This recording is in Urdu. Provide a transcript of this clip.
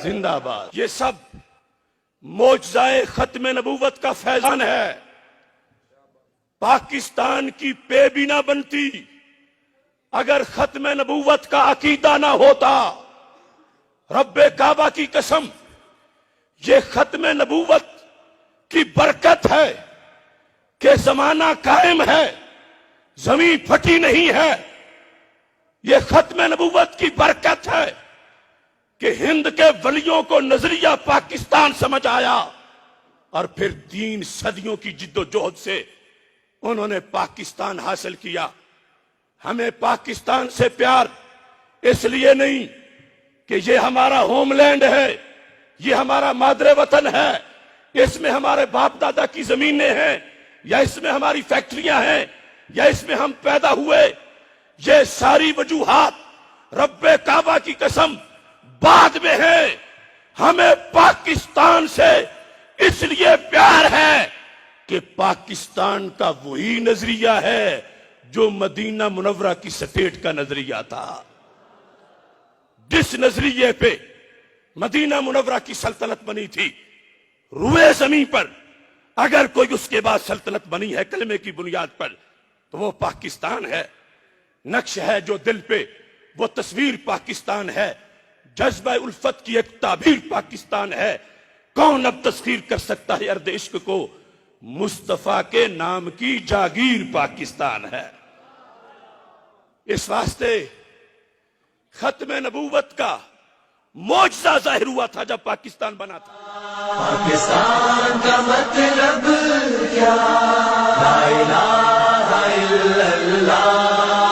زندہ باد۔ یہ سب معجزۂ ختم نبوت کا فیضان ہے۔ پاکستان کی پے بھی نہ بنتی اگر ختم نبوت کا عقیدہ نہ ہوتا۔ رب کعبہ کی قسم، یہ ختم نبوت کی برکت ہے کہ زمانہ قائم ہے، زمین پھٹی نہیں ہے۔ یہ ختم نبوت کی برکت ہے کہ ہند کے ولیوں کو نظریہ پاکستان سمجھ آیا، اور پھر 3 صدیوں کی جد و جہد سے انہوں نے پاکستان حاصل کیا۔ ہمیں پاکستان سے پیار اس لیے نہیں کہ یہ ہمارا ہوم لینڈ ہے، یہ ہمارا مادر وطن ہے، اس میں ہمارے باپ دادا کی زمینیں ہیں، یا اس میں ہماری فیکٹریاں ہیں، یا اس میں ہم پیدا ہوئے۔ یہ ساری وجوہات رب کعبہ کی قسم بعد میں ہے۔ ہمیں پاکستان سے اس لیے پیار ہے کہ پاکستان کا وہی نظریہ ہے جو مدینہ منورہ کی سٹیٹ کا نظریہ تھا۔ جس نظریے پہ مدینہ منورہ کی سلطنت بنی تھی، روئے زمین پر اگر کوئی اس کے بعد سلطنت بنی ہے کلمے کی بنیاد پر، تو وہ پاکستان ہے۔ نقش ہے جو دل پہ، وہ تصویر پاکستان ہے۔ جذبہ الفت کی ایک تعبیر پاکستان ہے۔ کون اب تسخیر کر سکتا ہے ارد عشق کو؟ مصطفیٰ کے نام کی جاگیر پاکستان ہے۔ اس واسطے ختم نبوت کا معجزہ ظاہر ہوا تھا جب پاکستان بنا تھا۔ پاکستان کا مطلب کیا؟ لا الہ الا اللہ